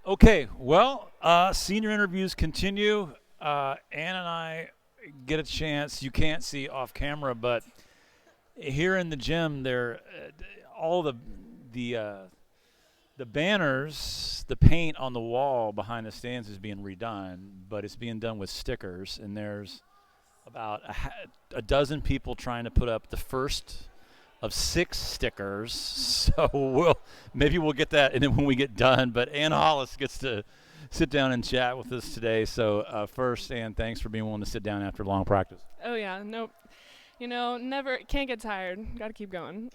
Okay, well, senior interviews continue. Ann and I get a chance. You can't see off camera, but here in the gym, there, all the the banners, the paint on the wall behind the stands is being redone, but it's being done with stickers, and there's about a dozen people trying to put up the first of 6 stickers. So maybe we'll get that, and then when we get done. But Ann Hollas gets to sit down and chat with us today. So first, Ann, thanks for being willing to sit down after long practice. Oh yeah, nope. Never can't get tired. Got to keep going.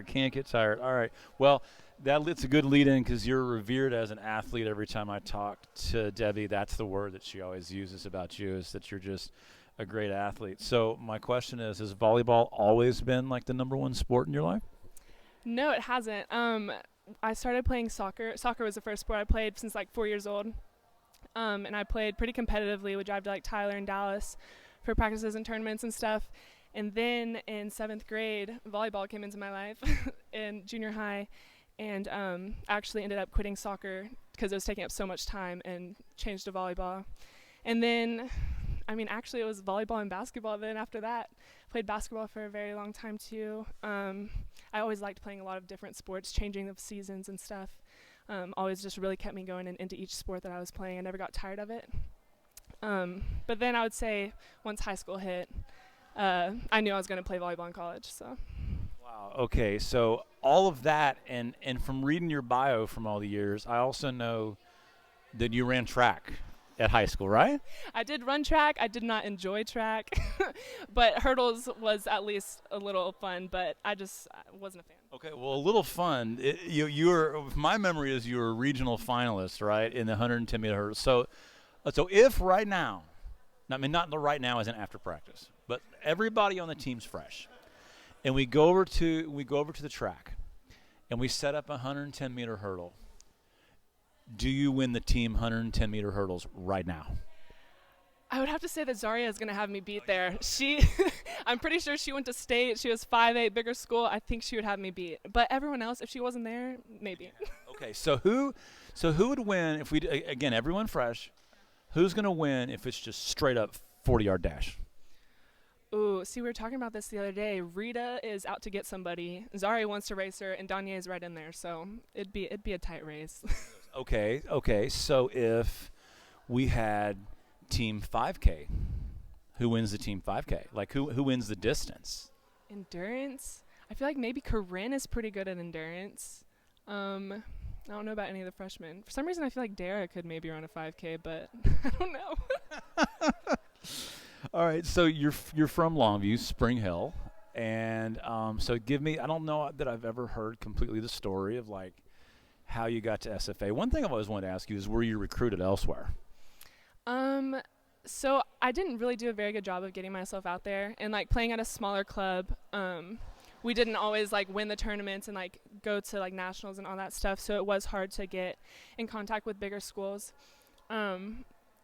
Can't get tired. All right. Well, it's a good lead-in because you're revered as an athlete. Every time I talk to Debbie, that's the word that she always uses about you, is that you're just a great athlete. So my question is, has volleyball always been like the number one sport in your life? No, it hasn't. I started playing soccer. Soccer was the first sport I played since like 4 years old. And I played pretty competitively. Would drive to like Tyler and Dallas for practices and tournaments and stuff. And then in 7th grade, volleyball came into my life in junior high, and actually ended up quitting soccer because it was taking up so much time and changed to volleyball. And then, actually it was volleyball and basketball then after that. Played basketball for a very long time too. I always liked playing a lot of different sports, changing the seasons and stuff. Always just really kept me going into each sport that I was playing. I never got tired of it. But then I would say once high school hit, I knew I was going to play volleyball in college. So. Wow. Okay. So all of that, and from reading your bio from all the years, I also know that you ran track at high school, right? I did run track. I did not enjoy track, but hurdles was at least a little fun. But I wasn't a fan. Okay. Well, a little fun. You were. My memory is you were a regional finalist, right, in the 110-meter hurdles. So if right now, not the right now as in after practice, but everybody on the team's fresh, and we go over to the track, and we set up a 110-meter hurdle. Do you win the team 110-meter hurdles right now? I would have to say that Zaria is going to have me beat there. I'm pretty sure she went to state. She was 5'8", bigger school. I think she would have me beat. But everyone else, if she wasn't there, maybe. Okay, so who would win if again, everyone fresh? Who's going to win if it's just straight up 40-yard dash? Ooh, see, we were talking about this the other day. Rita is out to get somebody. Zaria wants to race her, and Danye is right in there. So it'd be a tight race. Okay. So if we had team 5K, who wins the team 5K? Like who wins the distance? Endurance? I feel like maybe Corinne is pretty good at endurance. I don't know about any of the freshmen. For some reason, I feel like Dara could maybe run a 5K, but I don't know. All right, so you're from Longview, Spring Hill, and so give me. I don't know that I've ever heard completely the story of like how you got to SFA. One thing I've always wanted to ask you is, were you recruited elsewhere? So I didn't really do a very good job of getting myself out there, and like playing at a smaller club. We didn't always like win the tournaments and like go to like nationals and all that stuff. So it was hard to get in contact with bigger schools.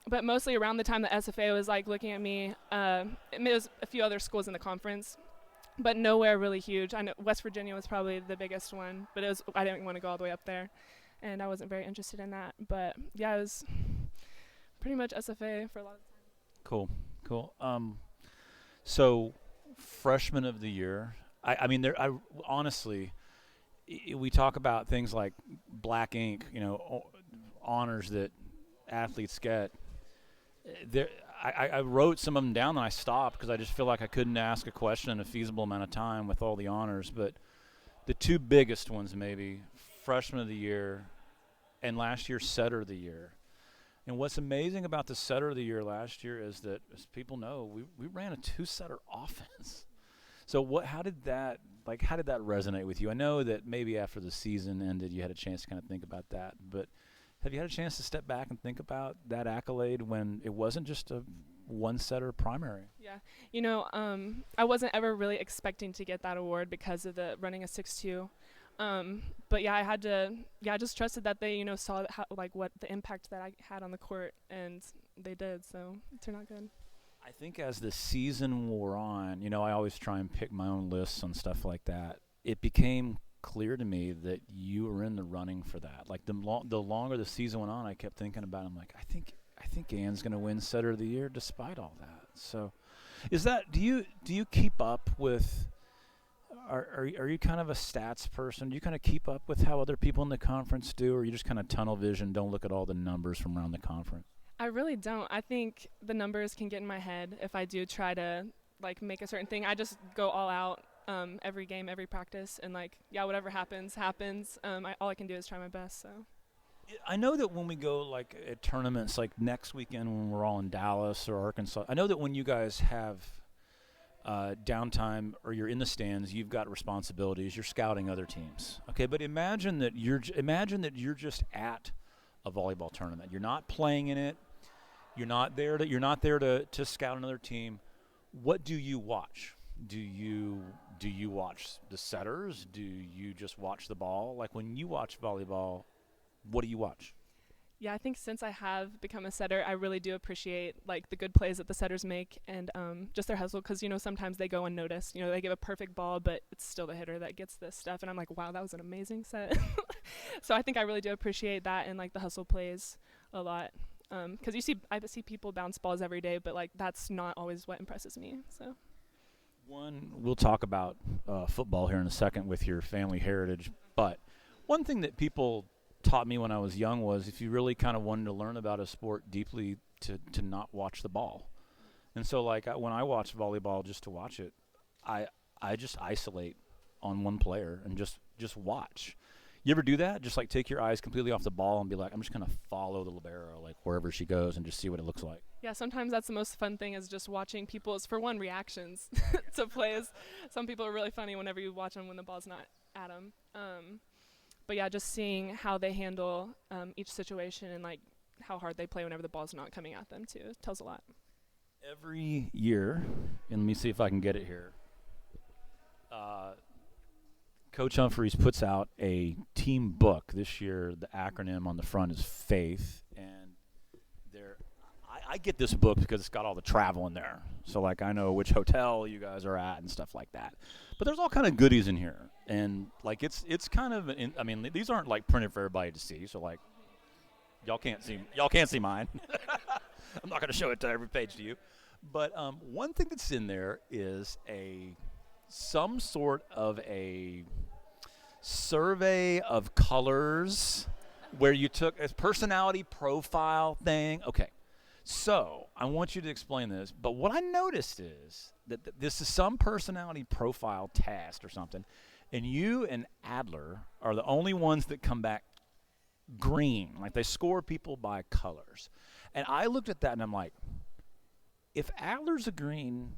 But mostly around the time that SFA was like looking at me, it was a few other schools in the conference, but nowhere really huge. I know West Virginia was probably the biggest one, but I didn't want to go all the way up there, and I wasn't very interested in that. But yeah, it was pretty much SFA for a lot of time. Cool. So freshman of the year. Honestly, we talk about things like black ink, honors that athletes get. I wrote some of them down and I stopped because I just feel like I couldn't ask a question in a feasible amount of time with all the honors. But the two biggest ones, maybe freshman of the year and last year's setter of the year. And what's amazing about the setter of the year last year is that, as people know, we ran a 2-setter offense. So how did that resonate with you? I know that maybe after the season ended, you had a chance to kind of think about that, but have you had a chance to step back and think about that accolade when it wasn't just a 1-setter primary? Yeah. I wasn't ever really expecting to get that award because of the running a 6'2". But yeah, I just trusted that they, saw what the impact that I had on the court, and they did, so it turned out good. I think as the season wore on, I always try and pick my own lists on stuff like that. It became clear to me that you were in the running for that. Like the longer the season went on, I kept thinking about it. I'm like, I think Ann's going to win Setter of the Year despite all that. So, do you keep up with? Are you kind of a stats person? Do you kind of keep up with how other people in the conference do, or you just kind of tunnel vision, don't look at all the numbers from around the conference? I really don't. I think the numbers can get in my head if I do try to like make a certain thing. I just go all out every game, every practice, and like whatever happens. All I can do is try my best. So. I know that when we go like at tournaments, like next weekend when we're all in Dallas or Arkansas, I know that when you guys have downtime or you're in the stands, you've got responsibilities. You're scouting other teams. Okay, but imagine that you're just at a volleyball tournament. You're not playing in it. You're not there to scout another team. What do you watch? Do you watch the setters? Do you just watch the ball? Like when you watch volleyball, what do you watch? Yeah, I think since I have become a setter, I really do appreciate like the good plays that the setters make and just their hustle, because sometimes they go unnoticed. They give a perfect ball, but it's still the hitter that gets this stuff, and I'm like, wow, that was an amazing set. So I think I really do appreciate that and like the hustle plays a lot, because I see people bounce balls every day, but like that's not always what impresses me. So. We'll talk about football here in a second with your family heritage, but one thing that people taught me when I was young was if you really kind of wanted to learn about a sport deeply, to not watch the ball. And so like when I watch volleyball just to watch it, I just isolate on one player and just watch. You ever do that? Just like take your eyes completely off the ball and be like, I'm just going to follow the libero like wherever she goes and just see what it looks like. Yeah, sometimes that's the most fun thing is just watching people's, for one, reactions to plays. Some people are really funny whenever you watch them when the ball's not at them. But yeah, just seeing how they handle each situation and like how hard they play whenever the ball's not coming at them too tells a lot. Every year, and let me see if I can get it here. Coach Humphreys puts out a team book. This year, the acronym on the front is FAITH, and I get this book because it's got all the travel in there. So like I know which hotel you guys are at and stuff like that. But there's all kind of goodies in here, and like it's kind of I mean these aren't like printed for everybody to see. So like y'all can't see mine. I'm not going to show it to every page to you. But one thing that's in there is some sort of a survey of colors where you took a personality profile thing. Okay. So I want you to explain this, but what I noticed is that this is some personality profile test or something, and you and Adler are the only ones that come back green. Like they score people by colors. And I looked at that and I'm like, if Adler's a green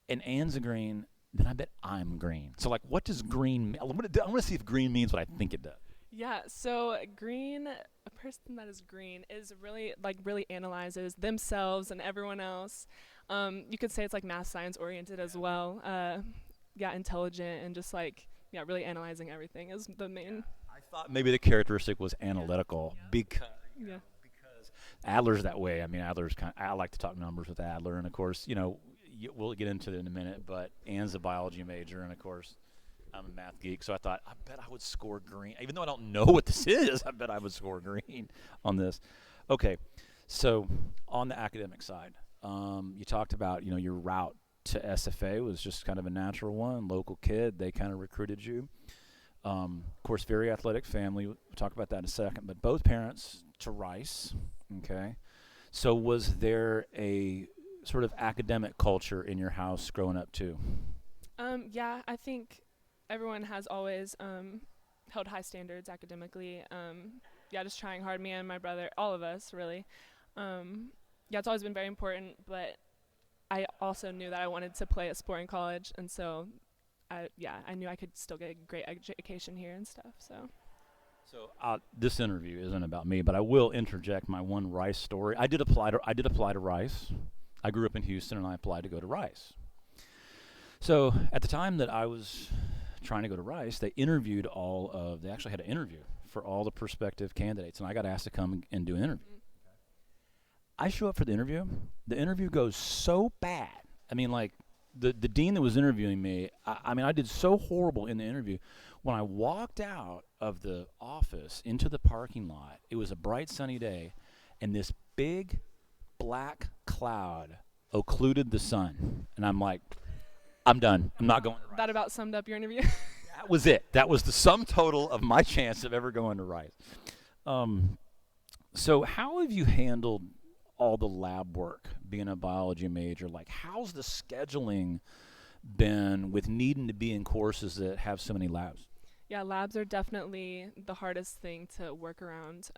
and Ann's a green, then I bet I'm green. So like what does green mean? I want to see if green means what I think it does. Yeah, so a person that is green is really analyzes themselves and everyone else. You could say it's like math science oriented as well. Intelligent and just like, really analyzing everything is the main. I thought maybe the characteristic was analytical because Adler's that way. I mean, I like to talk numbers with Adler, and of course, we'll get into it in a minute, but Ann's a biology major, and of course, I'm a math geek, so I thought, I bet I would score green. Even though I don't know what this is, I bet I would score green on this. Okay, so on the academic side, you talked about, your route to SFA was just kind of a natural one. Local kid, they kind of recruited you. Of course, very athletic family. We'll talk about that in a second. But both parents to Rice, okay? So was there a sort of academic culture in your house growing up too? Yeah, I think everyone has always held high standards academically. Just trying hard, me and my brother, all of us really. It's always been very important, but I also knew that I wanted to play a sport in college, and so I knew I could still get a great education here and stuff. So this interview isn't about me, but I will interject my one Rice story. I did apply to Rice. I grew up in Houston, and I applied to go to Rice. So at the time that I was trying to go to Rice, they actually had an interview for all the prospective candidates, and I got asked to come and do an interview. I show up for the interview. The interview goes so bad. I mean, like, the dean that was interviewing me, I mean, I did so horrible in the interview. When I walked out of the office into the parking lot, it was a bright sunny day, and this big black cloud occluded the sun. And I'm like, I'm done. I'm not going to Rice. That about summed up your interview. That was it. That was the sum total of my chance of ever going to Rice. So how have you handled all the lab work, being a biology major? Like, how's the scheduling been with needing to be in courses that have so many labs? Yeah, labs are definitely the hardest thing to work around.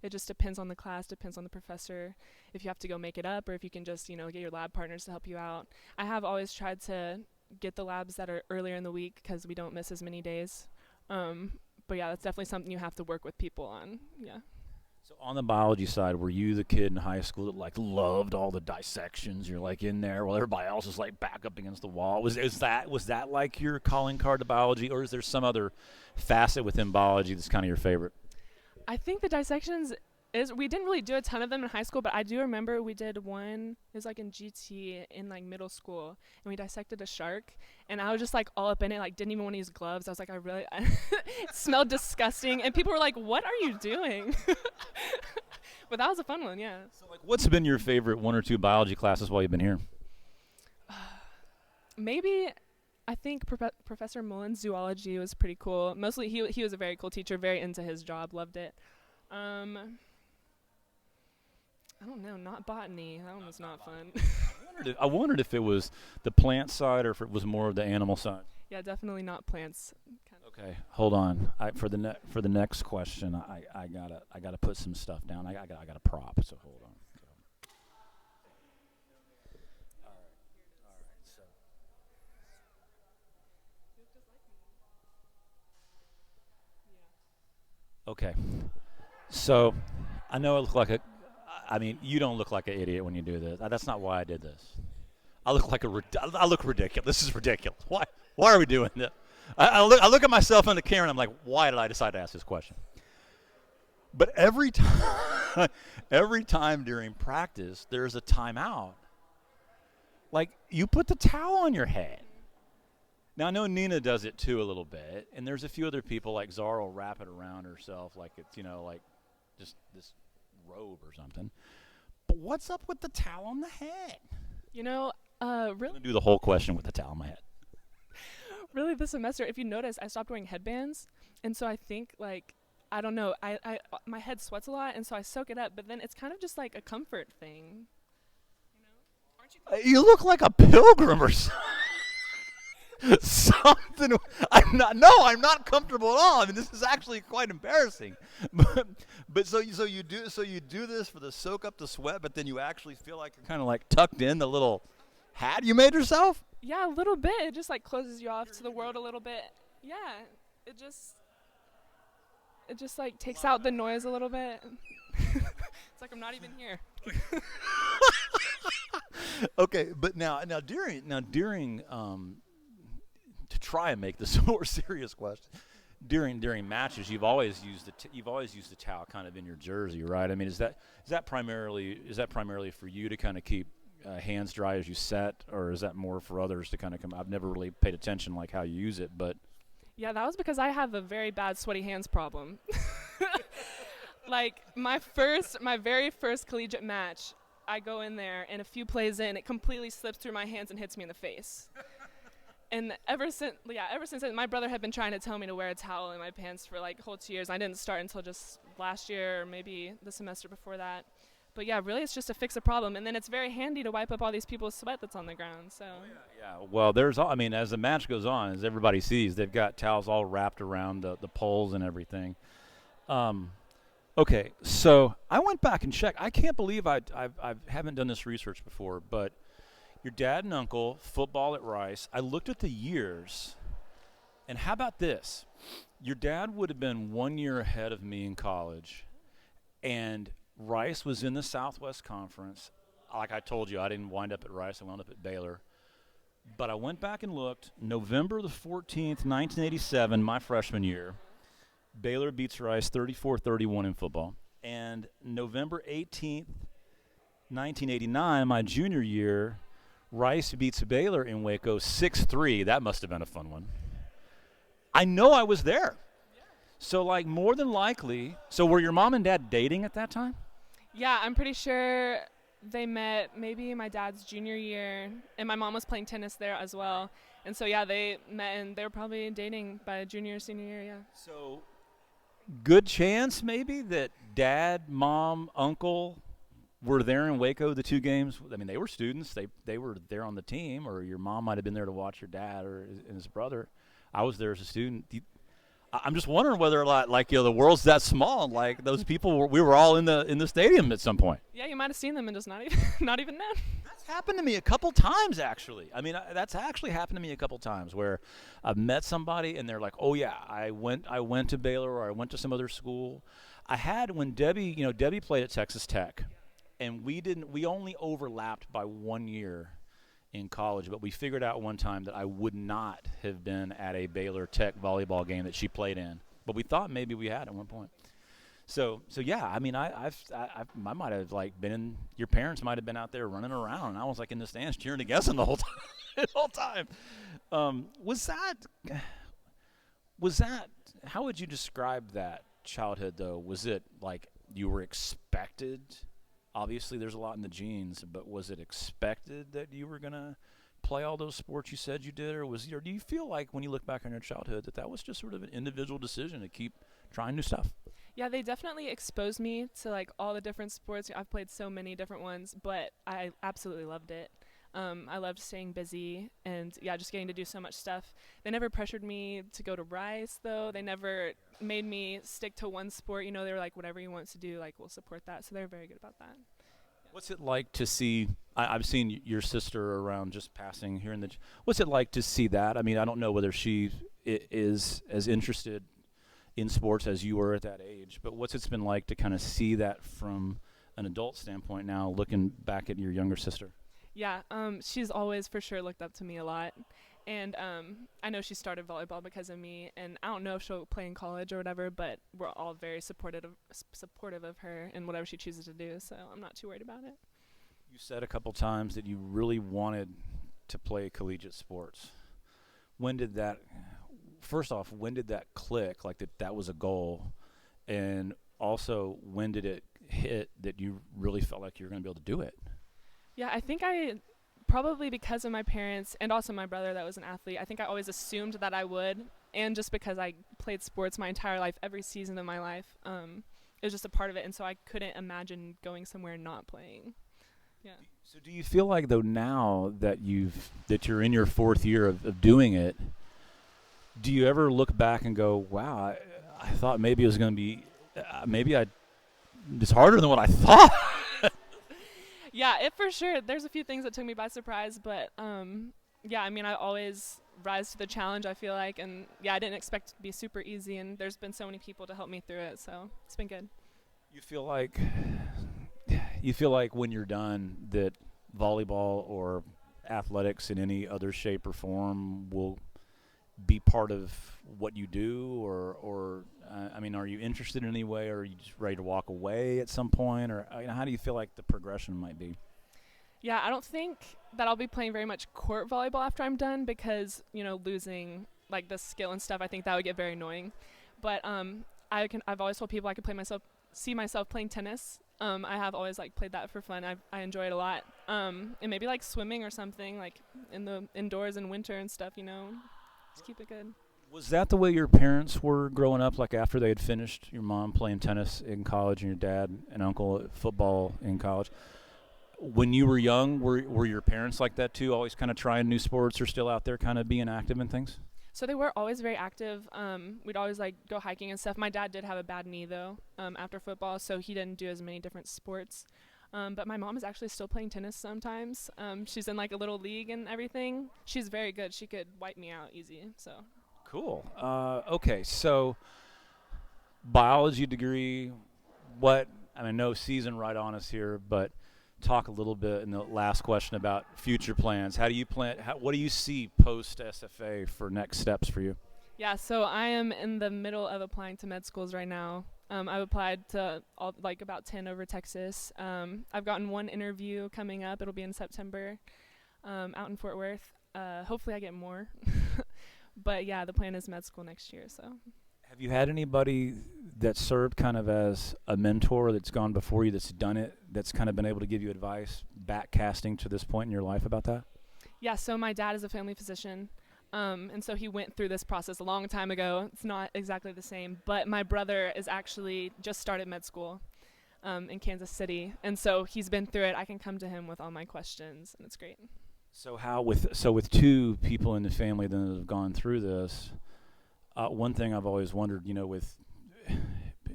It just depends on the class, depends on the professor, if you have to go make it up or if you can just, get your lab partners to help you out. I have always tried to get the labs that are earlier in the week because we don't miss as many days. But yeah, that's definitely something you have to work with people on. Yeah. So on the biology side, were you the kid in high school that like loved all the dissections? You're like in there while everybody else is like back up against the wall. Was that like your calling card to biology, or is there some other facet within biology that's kind of your favorite? I think the dissections we didn't really do a ton of them in high school, but I do remember we did one. It was like in GT in like middle school, and we dissected a shark, and I was just like all up in it, like didn't even want to use gloves. I was like, it smelled disgusting, and people were like, "What are you doing?" But that was a fun one, yeah. So like, what's been your favorite one or two biology classes while you've been here? Maybe. I think Professor Mullen's zoology was pretty cool. Mostly he was a very cool teacher, very into his job, loved it. I don't know, not botany. That one was not fun. I wondered if it was the plant side or if it was more of the animal side. Yeah, definitely not plants. Okay, hold on. For the next question, I gotta put some stuff down. I got a prop, so hold on. Okay, so I know I look like you don't look like an idiot when you do this. That's not why I did this. I look ridiculous. This is ridiculous. Why are we doing this? I look at myself on the camera and I'm like, why did I decide to ask this question? But every time during practice, there's a timeout. Like, you put the towel on your head. Now, I know Nina does it too a little bit, and there's a few other people, like Zara will wrap it around herself like it's, like just this robe or something. But what's up with the towel on the head? Really? I'm going to do the whole question with the towel on my head. Really, this semester, if you notice, I stopped wearing headbands, and so I think, like, I don't know, I my head sweats a lot, and so I soak it up, but then it's kind of just like a comfort thing. Aren't you? You look like a pilgrim or something. I'm not comfortable at all. I mean, this is actually quite embarrassing. But so you do this for the soak up the sweat, but then you actually feel like you're kind of like tucked in the little hat you made yourself? Yeah, a little bit. It just like closes you off to the world a little bit. Yeah, it just like takes out the noise a little bit. It's like I'm not even here. Okay, but now during to try and make this a more serious question, during matches, you've always used the towel kind of in your jersey, right? I mean, is that primarily for you to kind of keep hands dry as you set, or is that more for others to kind of come? I've never really paid attention like how you use it, but yeah, that was because I have a very bad sweaty hands problem. Like my very first collegiate match, I go in there and a few plays in, it completely slips through my hands and hits me in the face. And ever since then, my brother had been trying to tell me to wear a towel in my pants for like whole 2 years. I didn't start until just last year or maybe the semester before that. But yeah, really it's just to fix a problem. And then it's very handy to wipe up all these people's sweat that's on the ground. So. Yeah. Well, as the match goes on, as everybody sees, they've got towels all wrapped around the poles and everything. Okay, so I went back and checked. I can't believe I haven't done this research before, but your dad and uncle, football at Rice. I looked at the years, and how about this? Your dad would have been 1 year ahead of me in college, and Rice was in the Southwest Conference. Like I told you, I didn't wind up at Rice. I wound up at Baylor. But I went back and looked. November the 14th, 1987, my freshman year, Baylor beats Rice 34-31 in football. And November 18th, 1989, my junior year, Rice beats Baylor in Waco 6-3. That must have been a fun one. I know I was there. So, like, more than likely, so were your mom and dad dating at that time? Yeah, I'm pretty sure they met maybe my dad's junior year, and my mom was playing tennis there as well. And so, yeah, they met, and they were probably dating by junior, senior year, yeah. So, good chance maybe that dad, mom, uncle were there in Waco the 2 games. I mean, they were students. They were there on the team, or your mom might have been there to watch your dad or his brother. I was there as a student. I'm just wondering whether like the world's that small. Like those people, we were all in the stadium at some point. Yeah, you might have seen them and just not even not even known. That's happened to me a couple times, actually. I mean, that's actually happened to me a couple times where I've met somebody and they're like, "Oh yeah, I went to Baylor or I went to some other school." I had when Debbie played at Texas Tech, and we only overlapped by 1 year in college, but we figured out one time that I would not have been at a Baylor Tech volleyball game that she played in, but we thought maybe we had at one point. So yeah, I mean, I might have like been in. Your parents might have been out there running around, and I was like in the stands cheering against them the whole time. The whole time. Was that? How would you describe that childhood though? Was it like you were expected? Obviously, there's a lot in the genes, but was it expected that you were gonna play all those sports you said you did, or do you feel like when you look back on your childhood that was just sort of an individual decision to keep trying new stuff? Yeah, they definitely exposed me to like all the different sports. I've played so many different ones, but I absolutely loved it. I loved staying busy and yeah, just getting to do so much stuff. They never pressured me to go to Rice though. They never made me stick to one sport. You know, they were like, whatever you want to do, like we'll support that. So they're very good about that. What's it like to see? I've seen your sister around just passing here in the. What's it like to see that? I mean, I don't know whether she is as interested in sports as you were at that age, but what's it been like to kind of see that from an adult standpoint now, looking back at your younger sister? Yeah, she's always for sure looked up to me a lot. And I know she started volleyball because of me, and I don't know if she'll play in college or whatever, but we're all very supportive of her and whatever she chooses to do, so I'm not too worried about it. You said a couple times that you really wanted to play collegiate sports. First off, when did that click, like that was a goal? And also, when did it hit that you really felt like you were going to be able to do it? Yeah, I think probably because of my parents and also my brother that was an athlete, I think I always assumed that I would. And just because I played sports my entire life, every season of my life, it was just a part of it. And so I couldn't imagine going somewhere and not playing. Yeah. So do you feel like, though, now that you're in your 4th year of doing it, do you ever look back and go, wow, I thought maybe it was going to be, it's harder than what I thought? Yeah, it for sure. There's a few things that took me by surprise, but yeah, I mean, I always rise to the challenge, I feel like, and yeah, I didn't expect it to be super easy, and there's been so many people to help me through it, so it's been good. You feel like when you're done that volleyball or athletics in any other shape or form will be part of what you do, or I mean, are you interested in any way, or are you just ready to walk away at some point, or how do you feel like the progression might be? Yeah, I don't think that I'll be playing very much court volleyball after I'm done because, you know, losing like the skill and stuff, I think that would get very annoying. But I've always told people I could see myself playing tennis. I have always like played that for fun. I enjoy it a lot. And maybe like swimming or something, like in the indoors in winter and stuff, you know, just keep it good. Was that the way your parents were growing up, like after they had finished, your mom playing tennis in college and your dad and uncle at football in college? When you were young, were your parents like that too, always kind of trying new sports or still out there kind of being active in things? So they were always very active. We'd always like go hiking and stuff. My dad did have a bad knee though after football, so he didn't do as many different sports. But my mom is actually still playing tennis sometimes. She's in like a little league and everything. She's very good. She could wipe me out easy, so. Cool. Okay, so biology degree, no season right on us here, but talk a little bit in the last question about future plans. What do you see post SFA for next steps for you? Yeah, so I am in the middle of applying to med schools right now. I've applied to about 10 over Texas. I've gotten one interview coming up. It'll be in September. out in Fort Worth. Hopefully I get more. But yeah, the plan is med school next year. So. Have you had anybody that served kind of as a mentor that's gone before you, that's done it, that's kind of been able to give you advice, back casting to this point in your life about that? Yeah, so my dad is a family physician, and so he went through this process a long time ago. It's not exactly the same, but my brother is actually just started med school in Kansas City, and so he's been through it. I can come to him with all my questions, and it's great. So with two people in the family that have gone through this, one thing I've always wondered,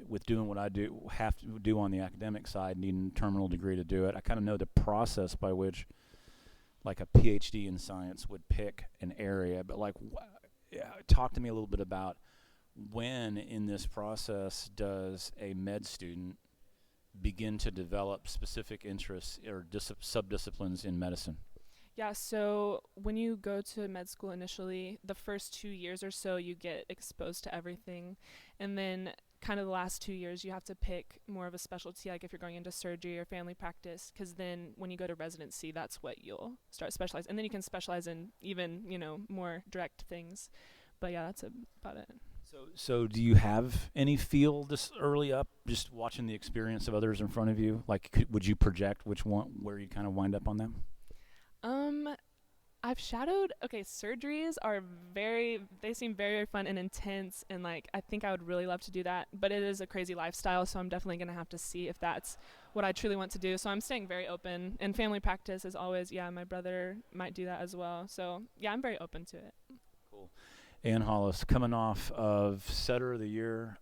with doing what I have to do on the academic side, needing a terminal degree to do it, I kind of know the process by which, like, a PhD in science would pick an area. But talk to me a little bit about when in this process does a med student begin to develop specific interests or subdisciplines in medicine? Yeah, so when you go to med school initially, the first 2 years or so, you get exposed to everything. And then kind of the last 2 years, you have to pick more of a specialty, like if you're going into surgery or family practice, because then when you go to residency, that's what you'll start specializing. And then you can specialize in even, more direct things. But yeah, that's about it. So do you have any feel this early up, just watching the experience of others in front of you? Like, would you project where you kind of wind up on them? I've shadowed, surgeries they seem very, very fun and intense, and I think I would really love to do that, but it is a crazy lifestyle, so I'm definitely going to have to see if that's what I truly want to do. So I'm staying very open, and family practice is always, my brother might do that as well. So yeah, I'm very open to it. Cool. Ann Hollas, coming off of Setter of the Year,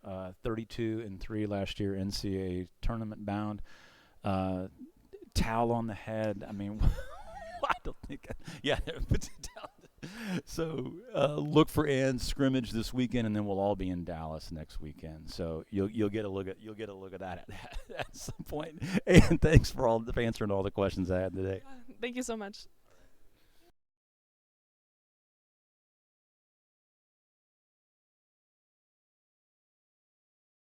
32-3 last year, NCAA tournament bound, towel on the head. I mean, I don't think. So look for Ann's scrimmage this weekend, and then we'll all be in Dallas next weekend. So you'll get a look at that at some point. And thanks for answering all the questions I had today. Thank you so much.